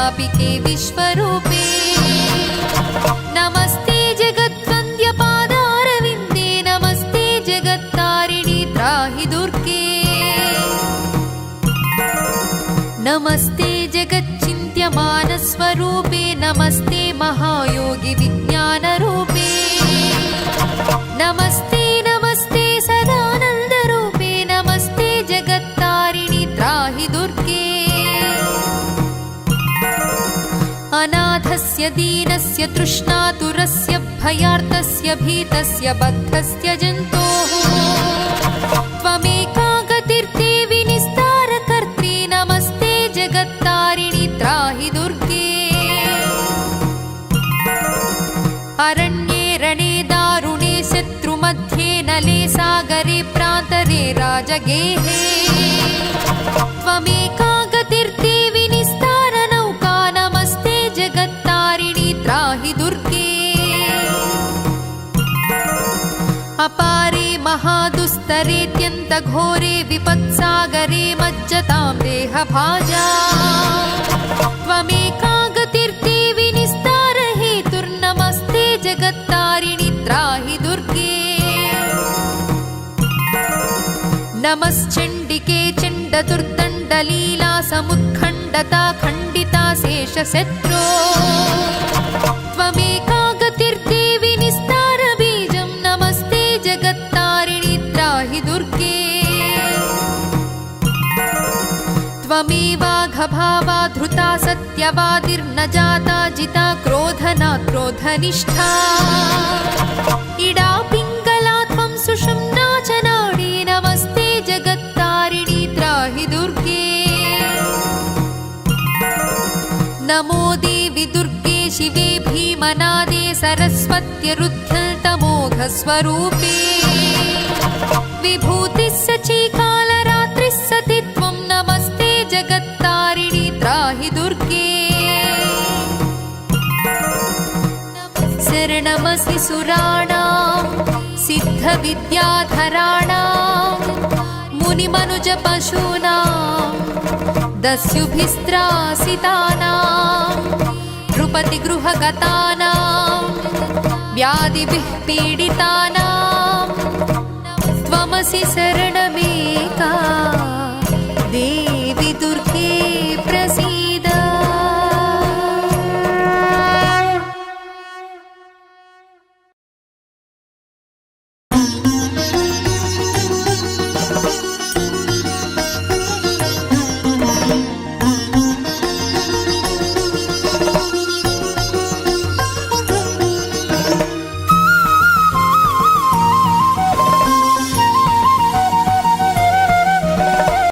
जगद्व्यापिके विश्वरूपे नमस्ते जगद्वन्द्यपादारविन्दे नमस्ते जगत्तारिणि त्राहि दुर्गे नमस्ते जगच्चिन्त्यमानस्वरूपे नमस्ते महायोगि विज्ञानरूपे नमस्ते नमस्ते सदानन्दरूपे नमस्ते जगत्तारिणि त्राहि दुर्गे अनाथस्य दीनस्य तृष्णातुरस्य भयार्तस्य भीतस्य बद्धस्य जन्तोः त्वमेका गतिर्देवि निस्तारकर्त्री नमस्ते जगत्तारिणि त्राहि दुर्गे अरण्ये रणे दारुणे शत्रुमध्ये नले सागरे प्रान्तरे राजगेहे त्वमेका गतिर्देवि निस्तारनौका नमस्ते जगत्तारिणि त्राहि दुर्गे अपारे महादुस्तरेत्यन्तघोरे विपत्सागरे मज्जतां देहभाजा त्वमेका गतिर्देवि निस्तारहेतुर्नमस्ते जगत्तारिणि त्राहि दुर्गे नमश्चण्डिके चण्डदुर्दण्डलीला समुत्खण्डता खण्डिता शेषशत्रो त्वमेका गतिर्देवि निस्तारबीजं नमस्ते जगत्तारिणि त्राहि दुर्गे त्वमेवाघभावा धृता सत्यवादिर्न जाता जिता क्रोधना क्रोधनिष्ठा इडा पिङ्गला त्वं सुषुम्ना च नाडी नमस्ते जगत्तारिणि त्राहि दुर्गे नमो देवि दुर्गे शिवे भीमनादे सरस्वत्यरुद्धतमोघस्वरूपे विभूतिः सचीकालरात्रिः सति त्वं नमस्ते जगत्तारिणि त्राहि दुर्गे शरणमसि सुराणां सिद्धविद्याधराणां मुनिमनुजपशूनां दस्युभिस्त्रासितानां नृपतिगृहगतानां व्याधिभिः पीडितानां त्वमसि शरणमेका